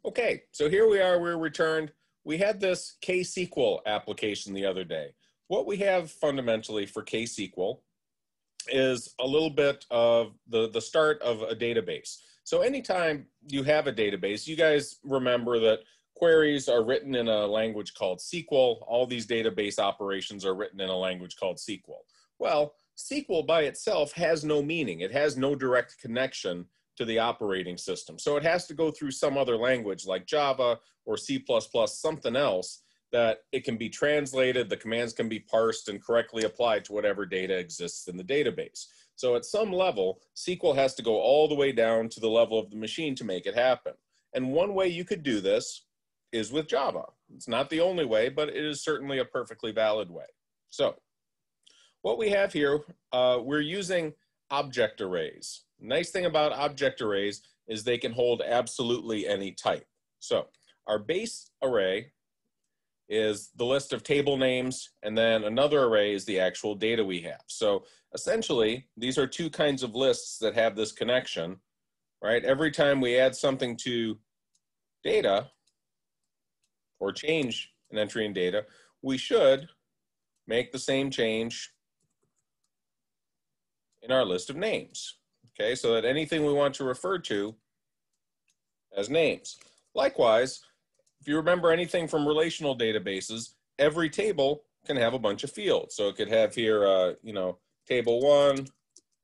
Okay, so here we are, we're returned. We had this KSQL application the other day. What we have fundamentally for KSQL is a little bit of the start of a database. So anytime you have a database, you guys remember that queries are written in a language called SQL. All these database operations are written in a language called SQL. Well, SQL by itself has no meaning. It has no direct connection to the operating system. So it has to go through some other language like Java or C++, something else that it can be translated, the commands can be parsed and correctly applied to whatever data exists in the database. So at some level, SQL has to go all the way down to the level of the machine to make it happen. And one way you could do this is with Java. It's not the only way, but it is certainly a perfectly valid way. So what we have here, we're using object arrays. Nice thing about object arrays is they can hold absolutely any type. So our base array is the list of table names, and then another array is the actual data we have. So essentially, these are two kinds of lists that have this connection, right? Every time we add something to data or change an entry in data, we should make the same change in our list of names. Okay, so that anything we want to refer to as names. Likewise, if you remember anything from relational databases, every table can have a bunch of fields. So it could have here, table 1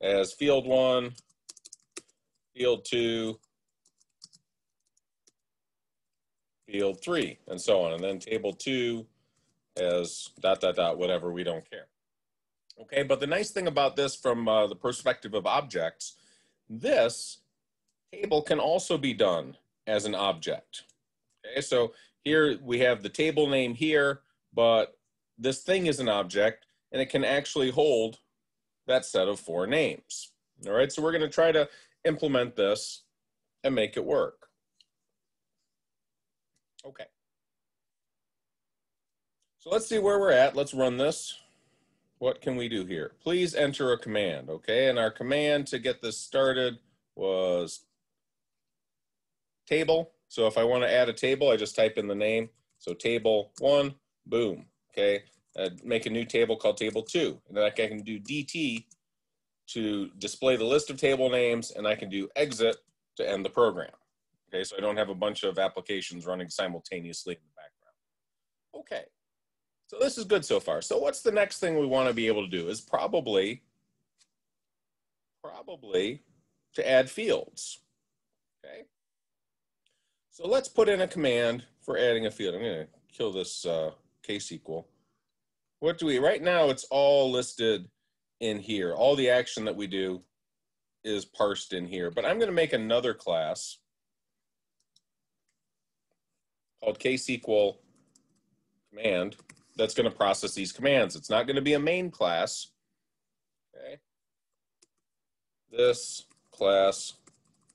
as field 1, field 2, field 3, and so on. And then table 2 as ... whatever, we don't care. Okay, but the nice thing about this from the perspective of objects, this table can also be done as an object. Okay, so here we have the table name here, but this thing is an object, and it can actually hold that set of 4 names. All right, so we're going to try to implement this and make it work. Okay. So let's see where we're at. Let's run this. What can we do here? Please enter a command, okay? And our command to get this started was table. So if I want to add a table, I just type in the name. So table 1, boom, okay? I'd make a new table called table 2. And then I can do DT to display the list of table names, and I can do exit to end the program. Okay, so I don't have a bunch of applications running simultaneously in the background. Okay. So this is good so far. So what's the next thing we want to be able to do is probably to add fields, okay? So let's put in a command for adding a field. I'm going to kill this KSQL. What do we, right now it's all listed in here. All the action that we do is parsed in here, but I'm going to make another class called KSQL command that's going to process these commands. It's not going to be a main class. Okay. This class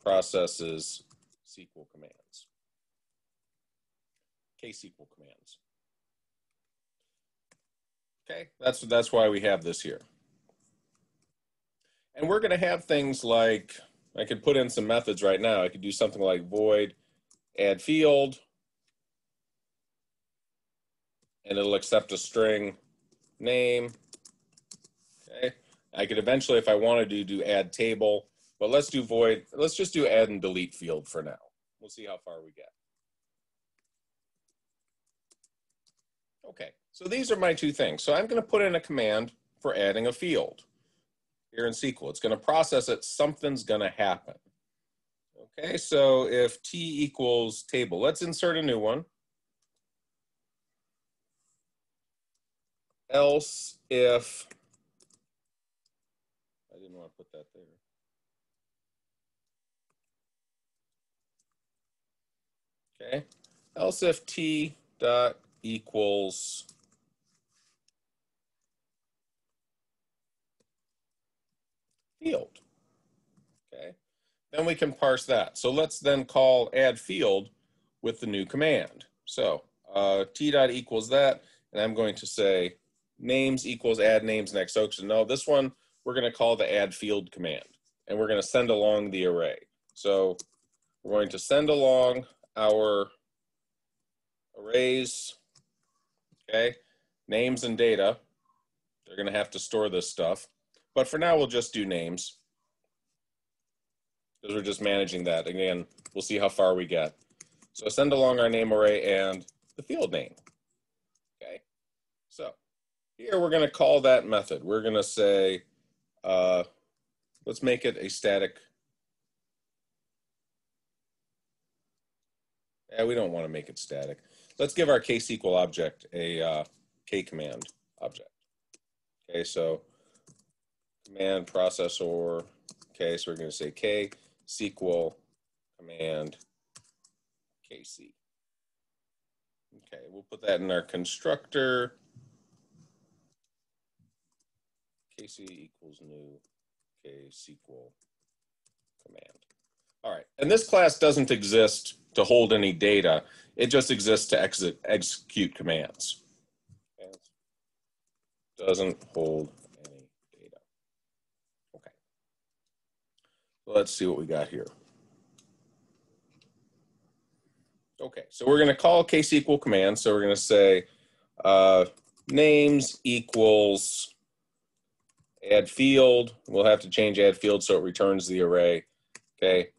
processes SQL commands. KSQL commands. Okay, that's why we have this here. And we're going to have things like, I could put in some methods right now. I could do something like void add field, and it'll accept a string name. Okay. I could eventually, if I wanted to, do add table, but let's do void. Let's just do add and delete field for now. We'll see how far we get. Okay, so these are my two things. So I'm going to put in a command for adding a field here in SQL. It's going to process it. Something's going to happen. Okay, so if t equals table, let's insert a new one. Else if, I didn't want to put that there. Okay, else if t dot equals field. Okay, then we can parse that. So let's then call add field with the new command. So t dot equals that, and I'm going to say names equals add names next. So no, this one we're going to call the add field command, and we're going to send along the array. So we're going to send along our arrays, okay, names and data. They're going to have to store this stuff. But for now, we'll just do names because we're just managing that. Again, we'll see how far we get. So send along our name array and the field name. Okay, so here we're going to call that method. We're going to say, let's make it a static. Yeah, we don't want to make it static. Let's give our KSQL object a K command object. Okay, so command processor. Okay, so we're going to say K SQL command KC. Okay, we'll put that in our constructor. KC equals new KSQL command. All right, and this class doesn't exist to hold any data. It just exists to execute commands. Okay. Doesn't hold any data. Okay. So let's see what we got here. Okay, so we're going to call KSQL command. So we're going to say names equals add field. We'll have to change add field so it returns the array. Okay.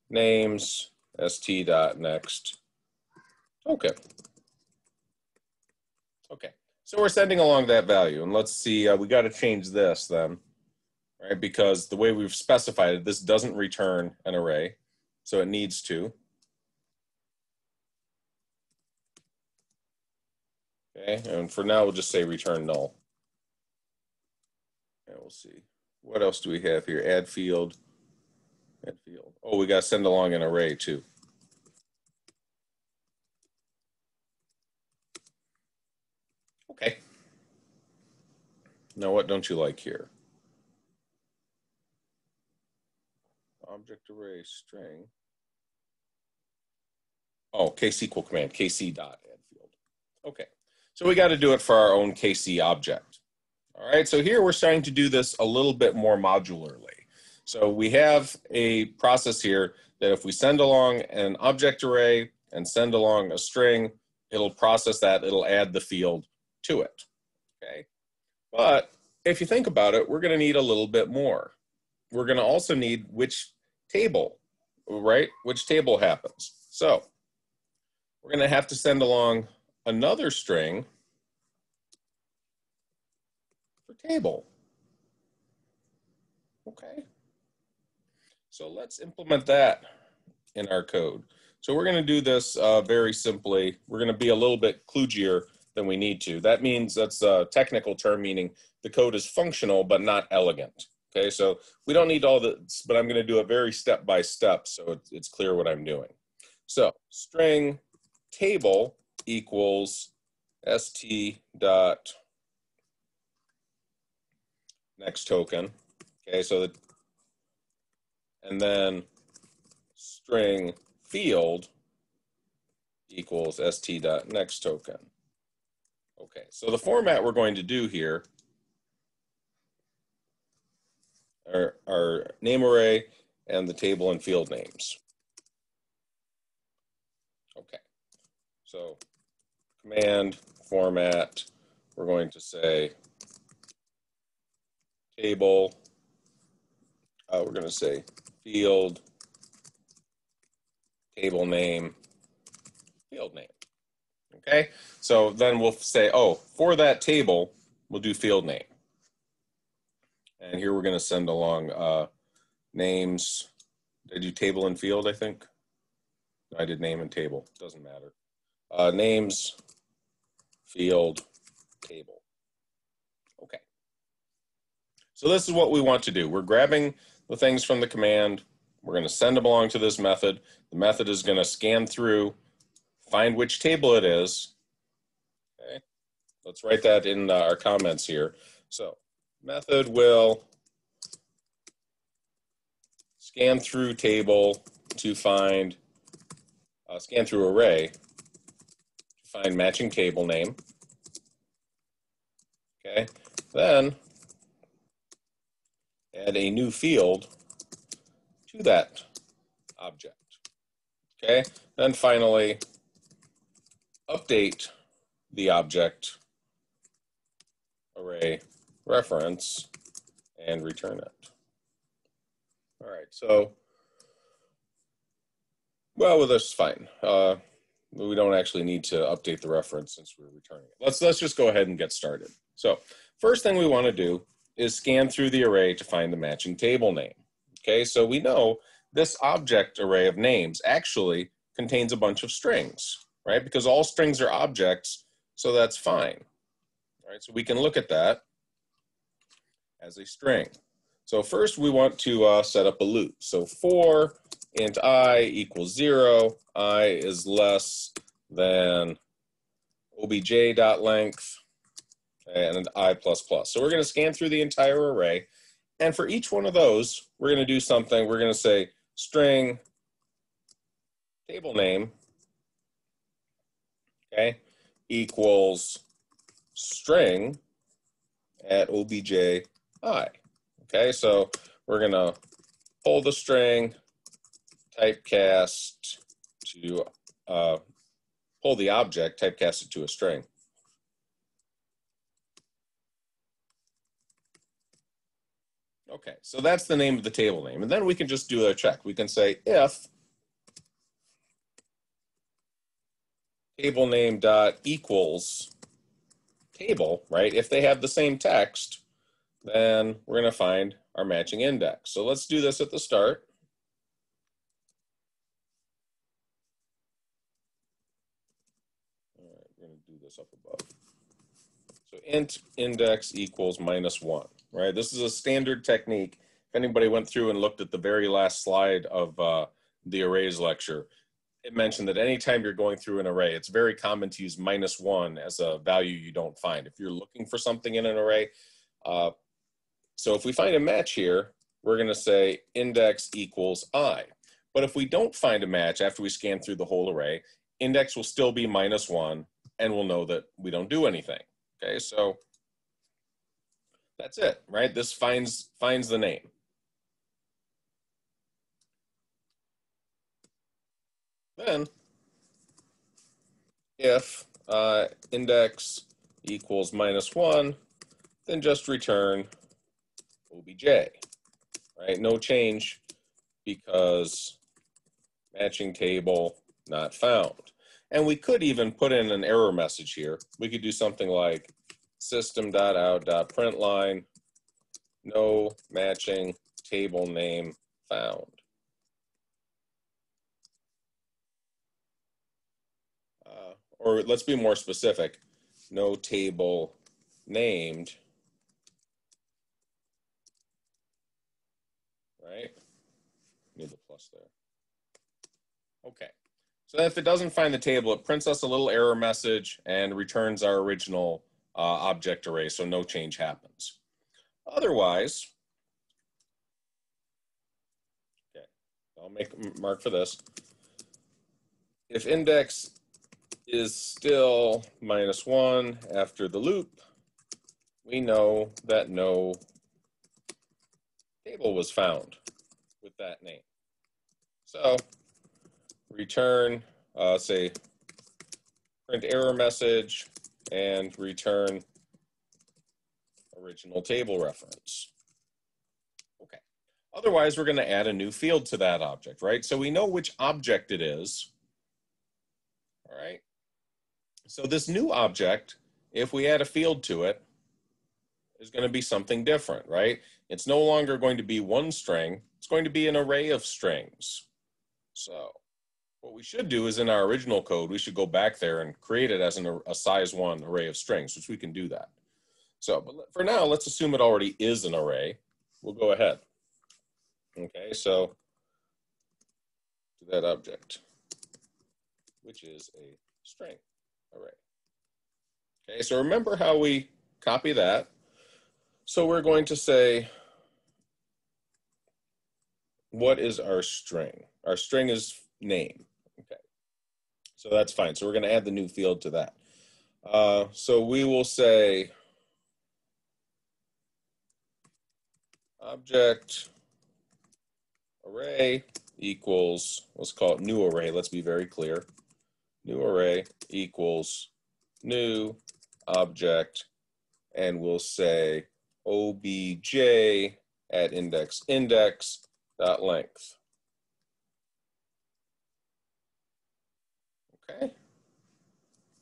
Names st.next. Okay. Okay. So we're sending along that value, and let's see. We got to change this then, right? Because the way we've specified it, this doesn't return an array, so it needs to. Okay, and for now, we'll just say return null. And we'll see. What else do we have here? Add field. Add field. Oh, we got to send along an array too. Okay. Now, what don't you like here? Object array string. Oh, KSQL command, KC dot add field. Okay. So we got to do it for our own KC object. All right, so here we're starting to do this a little bit more modularly. So we have a process here that if we send along an object array and send along a string, it'll process that, it'll add the field to it, okay? But if you think about it, we're gonna need a little bit more. We're gonna also need which table, right? Which table happens. So we're gonna have to send along another string for table. Okay. So let's implement that in our code. So we're going to do this very simply. We're going to be a little bit kludgier than we need to. That means that's a technical term, meaning the code is functional but not elegant. Okay, so we don't need all this, but I'm going to do it very step by step so it's clear what I'm doing. So string table equals st dot next token. Okay, so and then string field equals st dot next token. Okay, so the format we're going to do here are our name array and the table and field names. Okay, so command format, we're going to say table, we're going to say field, table name, field name. Okay, so then we'll say, oh, for that table, we'll do field name. And here we're going to send along names. Did I do table and field, I think? No, I did name and table. Doesn't matter. Names, field, table. Okay. So this is what we want to do. We're grabbing the things from the command. We're going to send them along to this method. The method is going to scan through, find which table it is. Okay. Let's write that in our comments here. So method will scan through table to find, scan through array to find matching table name. Okay, then add a new field to that object. Okay, then finally, update the object array reference and return it. All right, so, well, this is fine. We don't actually need to update the reference since we're returning it. Let's just go ahead and get started. So first thing we want to do is scan through the array to find the matching table name. Okay, so we know this object array of names actually contains a bunch of strings, right? Because all strings are objects, so that's fine. All right, so we can look at that as a string. So first we want to set up a loop. So for int I equals 0, I is less than obj.length and I plus plus. So we're going to scan through the entire array, and for each one of those, we're going to do something. We're going to say string table name, okay, equals string at obj I. Okay, so we're going to pull the string, typecast to pull the object, typecast it to a string. Okay, so that's the name of the table name. And then we can just do a check. We can say if table name dot equals table, right? If they have the same text, then we're going to find our matching index. So let's do this at the start. All right, we're going to do this up above. So int index equals -1, right? This is a standard technique. If anybody went through and looked at the very last slide of the arrays lecture, it mentioned that anytime you're going through an array, it's very common to use -1 as a value you don't find. If you're looking for something in an array, so if we find a match here, we're going to say index equals I. But if we don't find a match after we scan through the whole array, index will still be -1, and we'll know that we don't do anything. Okay, so that's it, right? This finds the name. Then, if index equals -1, then just return obj, right? No change because matching table not found. And we could even put in an error message here. We could do something like system.out.println, no matching table name found. Or let's be more specific, no table named, right? Need the plus there. Okay. So if it doesn't find the table, it prints us a little error message and returns our original object array, so no change happens. Otherwise, okay, I'll make a mark for this. If index is still -1 after the loop, we know that no table was found with that name. So return, say, print error message and return original table reference. Okay. Otherwise, we're going to add a new field to that object, right? So we know which object it is. All right. So this new object, if we add a field to it, is going to be something different, right? It's no longer going to be one string. It's going to be an array of strings. So what we should do is in our original code, we should go back there and create it as a size 1 array of strings, which we can do that. So but for now, let's assume it already is an array. We'll go ahead. Okay, so to that object, which is a string array. Okay, so remember how we copy that. So we're going to say, what is our string? Our string is name. Okay, so that's fine. So we're going to add the new field to that. So we will say object array equals, let's call it new array. Let's be very clear. New array equals new object, and we'll say obj at index dot length. Okay.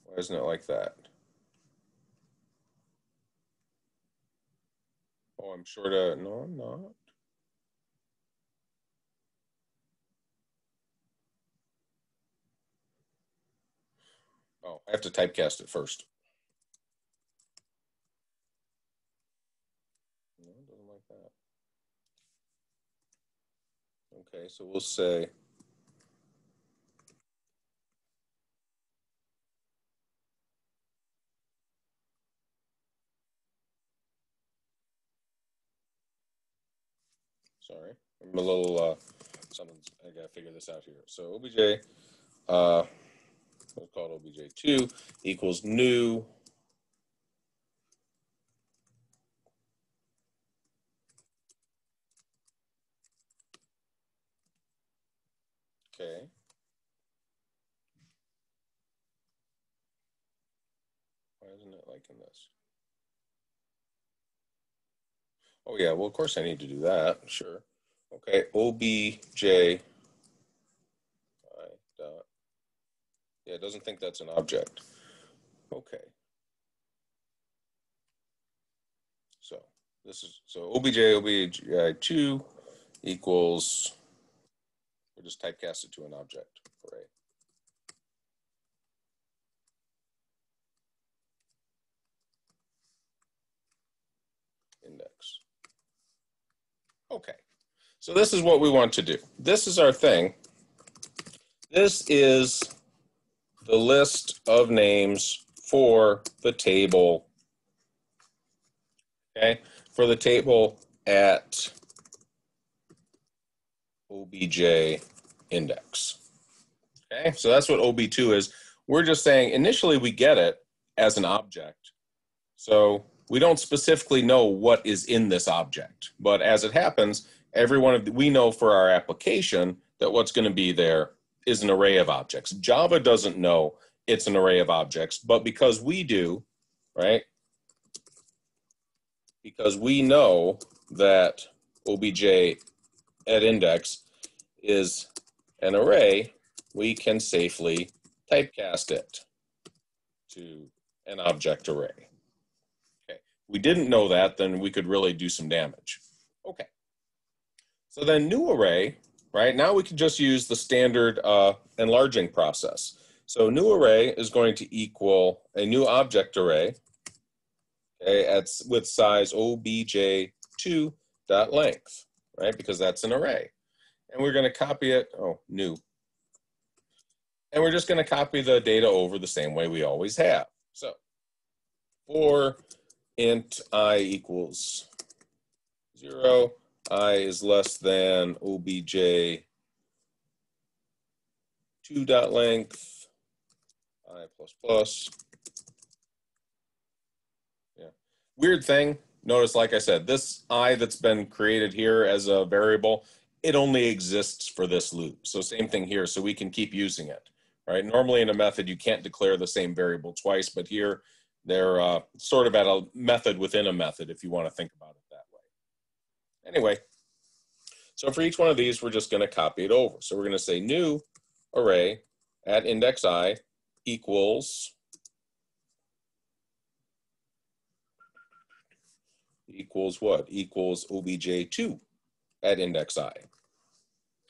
Why isn't it like that? Oh, I'm sure to, no, I'm not. Oh, I have to typecast it first. No, it doesn't like that. Okay, so we'll say sorry, I'm a little, I gotta figure this out here. So obj, we'll call it obj2 equals new. Okay. Why isn't it liking this? Oh yeah, well of course I need to do that, sure. Okay, obj dot, yeah, it doesn't think that's an object. Okay. So this is, so obj2 equals, we'll just typecast it to an object array. Index. Okay, so this is what we want to do. This is our thing. This is the list of names for the table, okay, for the table at obj index. Okay, so that's what ob2 is. We're just saying initially we get it as an object. So we don't specifically know what is in this object, but as it happens, every one of we know for our application that what's going to be there is an array of objects. Java doesn't know it's an array of objects, but because we do, right? Because we know that obj at index is an array, we can safely typecast it to an object array. Okay, we didn't know that, then we could really do some damage. Okay, so then new array, right? Now we can just use the standard enlarging process. So new array is going to equal a new object array, okay, with size obj2 dot length, right? Because that's an array. And we're going to copy it, new. And we're just going to copy the data over the same way we always have. So for int I equals 0, I is less than obj2 dot length, I plus plus. Yeah. Weird thing, notice, like I said, this I that's been created here as a variable, it only exists for this loop. So same thing here, so we can keep using it. Right? Normally in a method, you can't declare the same variable twice, but here they're sort of at a method within a method if you want to think about it that way. Anyway, so for each one of these, we're just going to copy it over. So we're going to say new array at index I equals what? Equals obj2 at index I.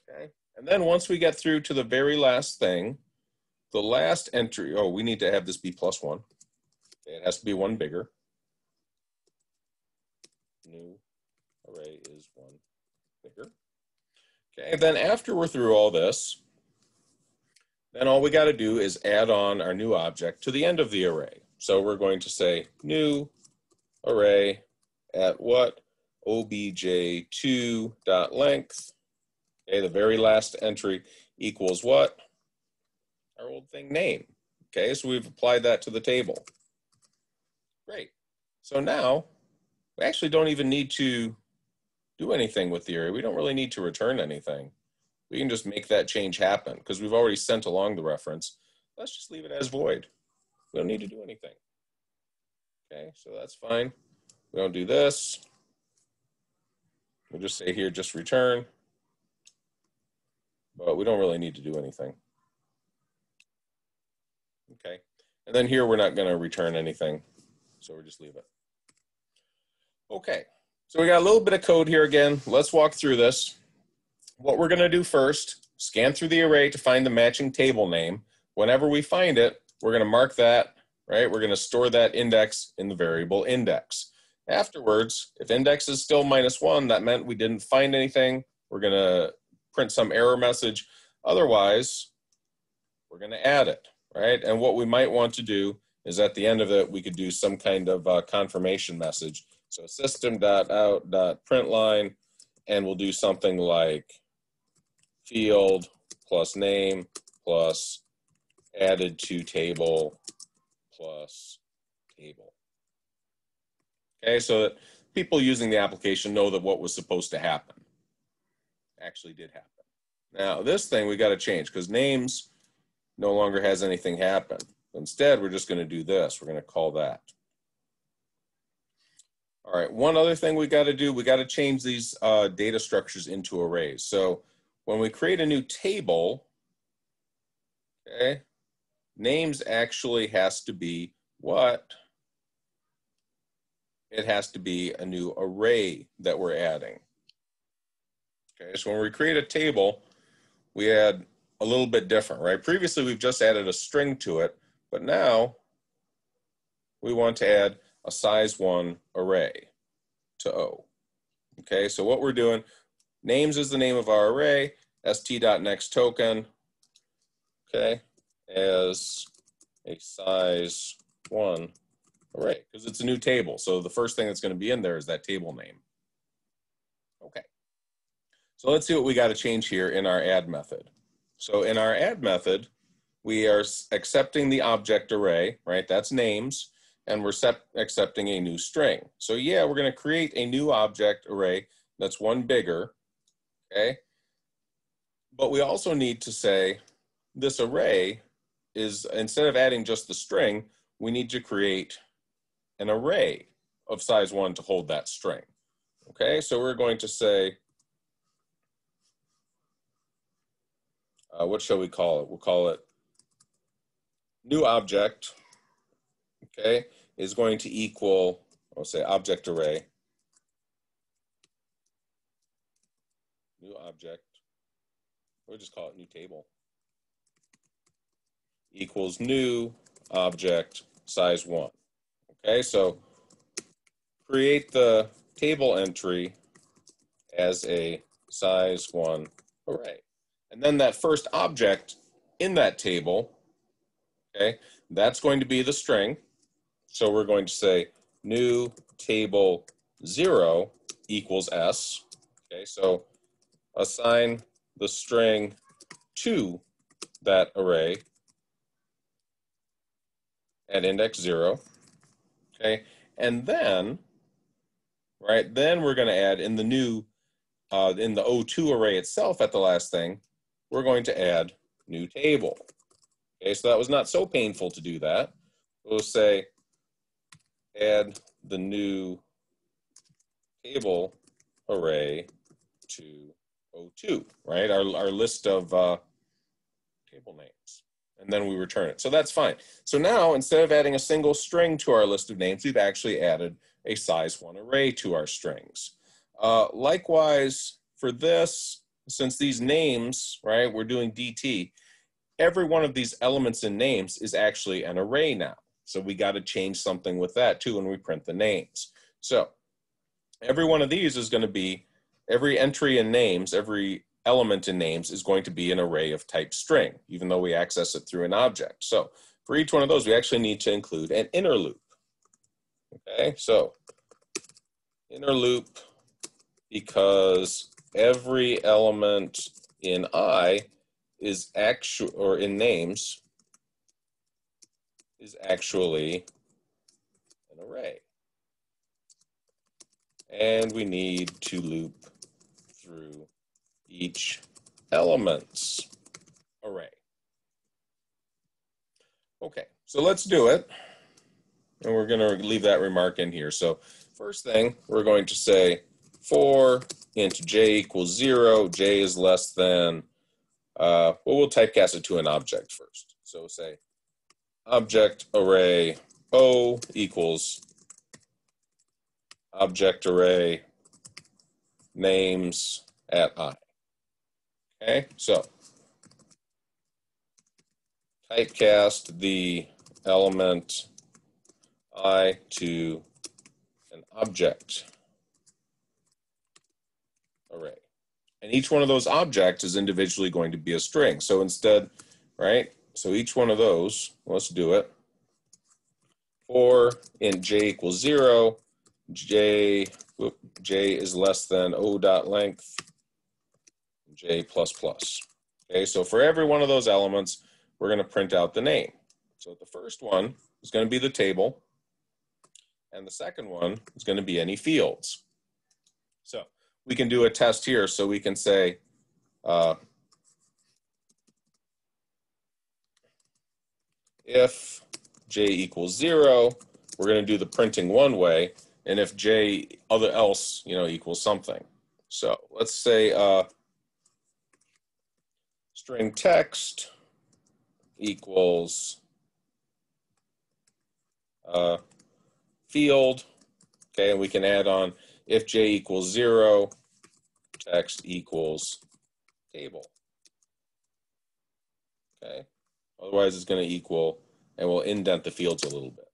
Okay, and then once we get through to the very last thing, the last entry, we need to have this be +1. Okay, it has to be one bigger. New array is one bigger. Okay, then after we're through all this, then all we got to do is add on our new object to the end of the array. So we're going to say new array at what? obj2 dot length. Okay, the very last entry equals what? Our old thing name. Okay, so we've applied that to the table. Great. So now we actually don't even need to do anything with the array. We don't really need to return anything. we can just make that change happen because we've already sent along the reference. Let's just leave it as void. We don't need to do anything. Okay, so that's fine. We don't do this. We'll just say here, just return. But we don't really need to do anything. Okay, and then here we're not going to return anything, so we'll just leave it. Okay, so we got a little bit of code here again. Let's walk through this. What we're going to do first, scan through the array to find the matching table name. Whenever we find it, we're going to mark that, right? We're going to store that index in the variable index. Afterwards, if index is still -1, that meant we didn't find anything. We're going to print some error message. Otherwise, we're going to add it, right? And what we might want to do is at the end of it, we could do some kind of confirmation message. So system.out.println, and we'll do something like field plus name plus added to table plus table. Okay, so that people using the application know that what was supposed to happen actually did happen. Now this thing we got to change because names no longer has anything happen. Instead, we're just going to do this. We're going to call that. All right, one other thing we got to do, we got to change these data structures into arrays. So when we create a new table, okay, names actually has to be what? It has to be a new array that we're adding. Okay, so when we create a table, we add a little bit different, right? Previously, we've just added a string to it, but now we want to add a size 1 array to O. Okay, so what we're doing, names is the name of our array, st.nextToken, okay, as a size 1 array, because it's a new table. So the first thing that's going to be in there is that table name. Okay, so let's see what we got to change here in our add method. So in our add method, we are accepting the object array, right? That's names, and we're accepting a new string. So yeah, we're going to create a new object array that's one bigger, okay? But we also need to say this array is, instead of adding just the string, we need to create an array of size 1 to hold that string. Okay, so we're going to say, what shall we call it? We'll call it new object, okay, is going to equal, I'll say object array, new object, we'll just call it new table, equals new object size 1. Okay, so create the table entry as a size 1 array. And then that first object in that table, okay, that's going to be the string. So we're going to say new table 0 equals S. Okay, so assign the string to that array at index 0. Okay, and then, right, then we're going to add in the new, in the O2 array itself at the last thing, we're going to add new table. Okay, so that was not so painful to do that. We'll say add the new table array to O2, right? Our list of table names. And then we return it. So that's fine. So now, instead of adding a single string to our list of names, we've actually added a size 1 array to our strings. Likewise, for this, since these names, right, we're doing DT, every one of these elements in names is actually an array now. So we got to change something with that too when we print the names. So every one of these is going to be, every entry in names, every element in names is going to be an array of type string, even though we access it through an object. So for each one of those, we actually need to include an inner loop. Okay, so inner loop, because every element in I is actual, or in names, is actually an array. And we need to loop through each elements array. Okay, so let's do it. And we're going to leave that remark in here. So first thing, we're going to say for int j equals 0, j is less than, well, we'll typecast it to an object first. So say object array O equals object array names at I. Okay, so typecast the element I to an object array. And each one of those objects is individually going to be a string. So instead, right, so each one of those, let's do it. For int j equals 0, j is less than O dot length, j plus plus. Okay, so for every one of those elements, we're going to print out the name. So the first one is going to be the table, and the second one is going to be any fields. So we can do a test here. So we can say, if j equals 0, we're going to do the printing one way, and if j else, equals something. So let's say string text equals field. Okay, and we can add on if j equals 0, text equals table. Okay, otherwise it's going to equal, and we'll indent the fields a little bit.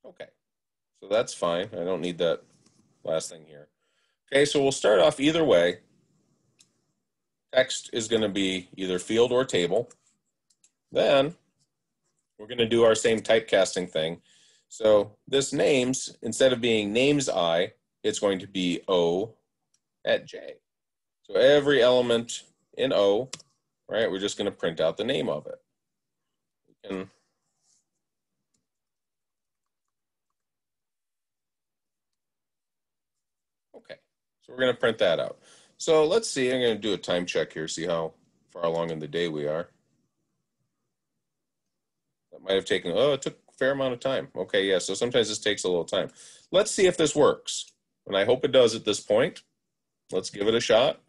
Okay, so that's fine. I don't need that last thing here. Okay, so we'll start off either way. Text is going to be either field or table. Then we're going to do our same typecasting thing. So this names, instead of being names I, it's going to be O at J. So every element in O, right, we're just going to print out the name of it. We can okay, so we're going to print that out. So let's see, I'm going to do a time check here, see how far along in the day we are. That might have taken, oh, it took a fair amount of time. Okay, yeah, so sometimes this takes a little time. Let's see if this works. And I hope it does at this point. Let's give it a shot.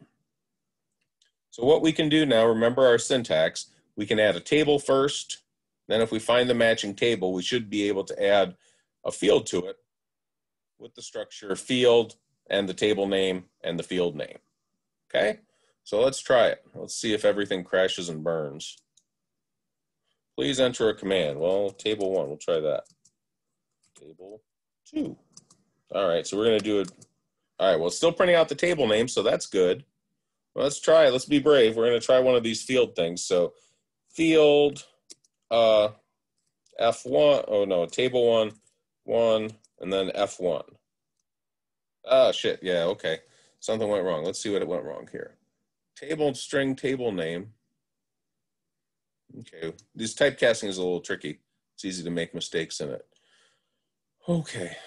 So what we can do now, remember our syntax, we can add a table first. Then if we find the matching table, we should be able to add a field to it with the structure field and the table name and the field name. Okay, so let's try it. Let's see if everything crashes and burns. Please enter a command. Well, table 1, we'll try that. Table 2. All right, so we're going to do it. All right, well, it's still printing out the table name, so that's good. Well, let's try it. Let's be brave. We're going to try one of these field things. So field F1, oh no, table 1, 1, and then F1. Ah, shit, yeah, okay. Something went wrong. Let's see what it went wrong here. Table string table name. Okay, this typecasting is a little tricky. It's easy to make mistakes in it. Okay.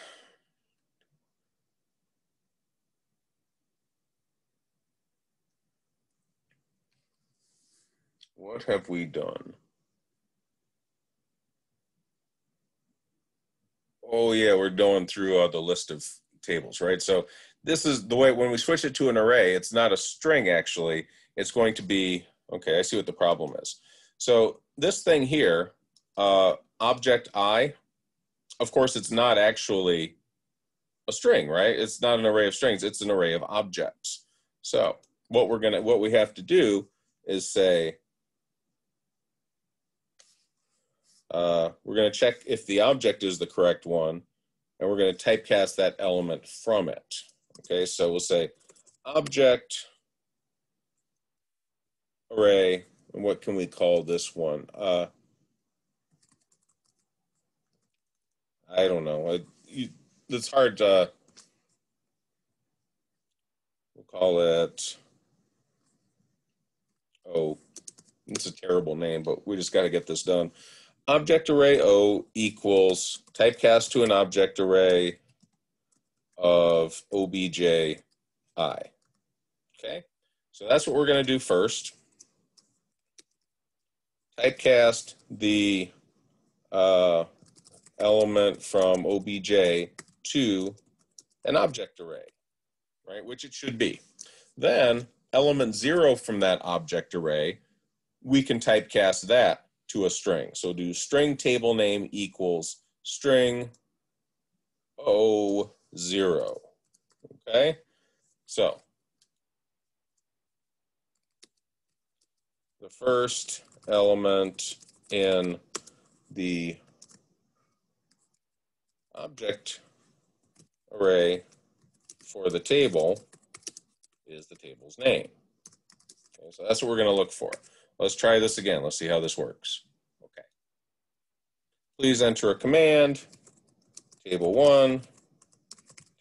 What have we done? Oh yeah, we're going through the list of tables, right? So this is the way, when we switch it to an array, it's not a string actually. It's going to be, okay, I see what the problem is. So this thing here, object I, of course, it's not actually a string, right? It's not an array of strings. It's an array of objects. So what we have to do is say, we're going to check if the object is the correct one, and we're going to typecast that element from it. Okay, so we'll say object array, and what can we call this one? I don't know. It's hard to, we'll call it, oh, it's a terrible name, but we just got to get this done. Object array O equals typecast to an object array of obj I. Okay, so that's what we're going to do first. Typecast the element from OBJ to an object array, right, which it should be. Then element 0 from that object array, we can typecast that to a string. So do string table name equals string O0. Okay, so the first element in the object array for the table is the table's name. Okay, so that's what we're going to look for. Let's try this again. Let's see how this works. Okay. Please enter a command, table 1,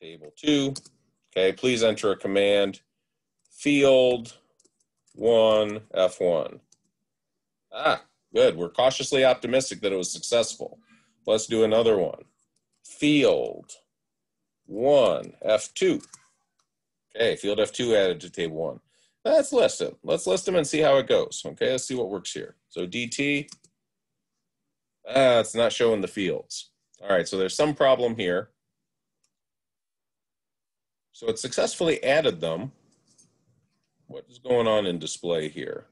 table 2. Okay, please enter a command, field 1, F1. Ah, good. We're cautiously optimistic that it was successful. Let's do another one. Field 1, F2. Okay, field F2 added to table 1. Let's list it. Let's list them and see how it goes. Okay, let's see what works here. So DT, it's not showing the fields. All right, so there's some problem here. So it successfully added them. What is going on in display here?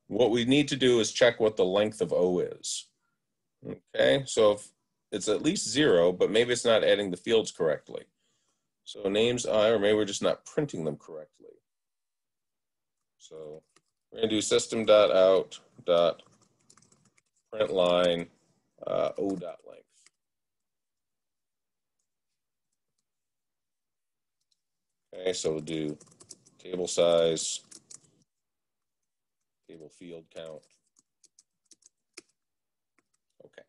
What we need to do is check what the length of O is. Okay, so if it's at least 0, but maybe it's not adding the fields correctly. So names I, or maybe we're just not printing them correctly. So we're going to do system.out.println O.length. Okay, so we'll do table size, table field count. Okay.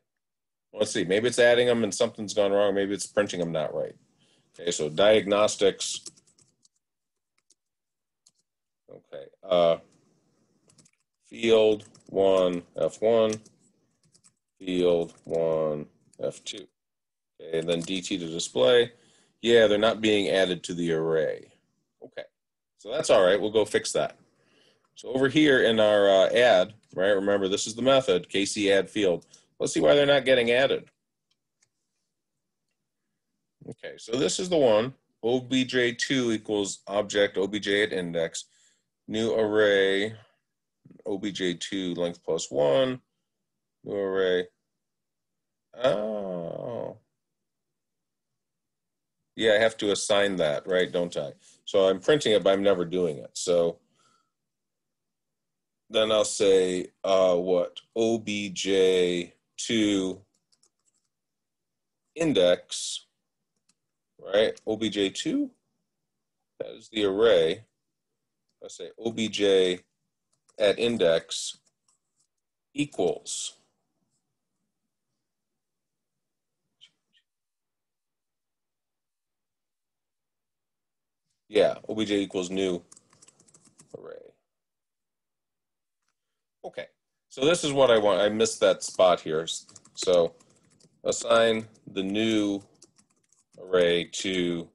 Let's see, maybe it's adding them and something's gone wrong. Maybe it's printing them not right. Okay, so diagnostics. Okay, field 1, F1, field 1, F2. Okay, and then DT to display. Yeah, they're not being added to the array. Okay, so that's all right. We'll go fix that. So over here in our add, right, remember this is the method, KC add field. Let's see why they're not getting added. Okay, so this is the one, obj2 equals object obj at index, new array, obj2 length plus 1, new array. Oh. Yeah, I have to assign that, right, don't I? So I'm printing it, but I'm never doing it. So then I'll say, what, obj2 index, right, obj2, that is the array. I say obj at index equals. Yeah, obj equals new array. Okay, so this is what I want. I missed that spot here. So assign the new array to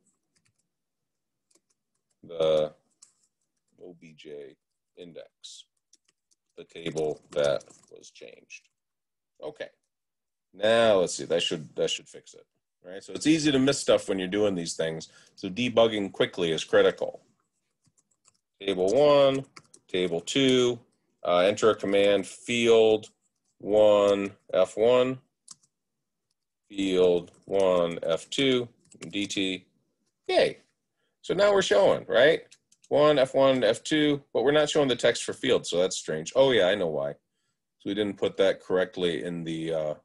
the obj index, the table that was changed. Okay, now let's see. That should fix it. Right. So it's easy to miss stuff when you're doing these things. So debugging quickly is critical. Table 1, table 2. Enter a command, field 1, F1, field 1, F2, DT. Yay. So now we're showing, right? 1, F1, F2, but we're not showing the text for field, so that's strange. Oh yeah, I know why. So we didn't put that correctly in the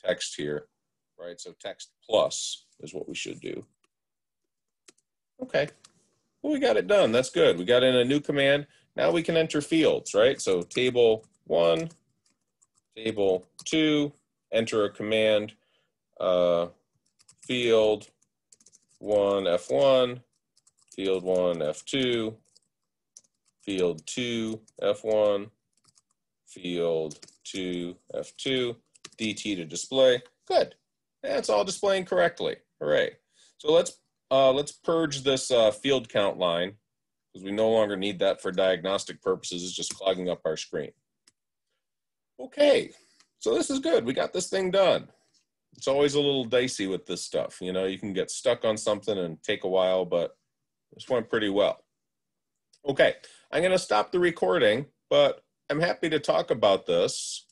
text here, right? So text plus is what we should do. Okay, well, we got it done. That's good. We got in a new command. Now we can enter fields, right? So table 1, table 2, enter a command, field 1, F1, field 1, F2, field 2, F1, field 2, F2, DT to display. Good. That's all displaying correctly. Hooray. So let's let's purge this field count line because we no longer need that for diagnostic purposes. It's just clogging up our screen. Okay, so this is good. We got this thing done. It's always a little dicey with this stuff. You know, you can get stuck on something and take a while, but this went pretty well. Okay, I'm going to stop the recording, but I'm happy to talk about this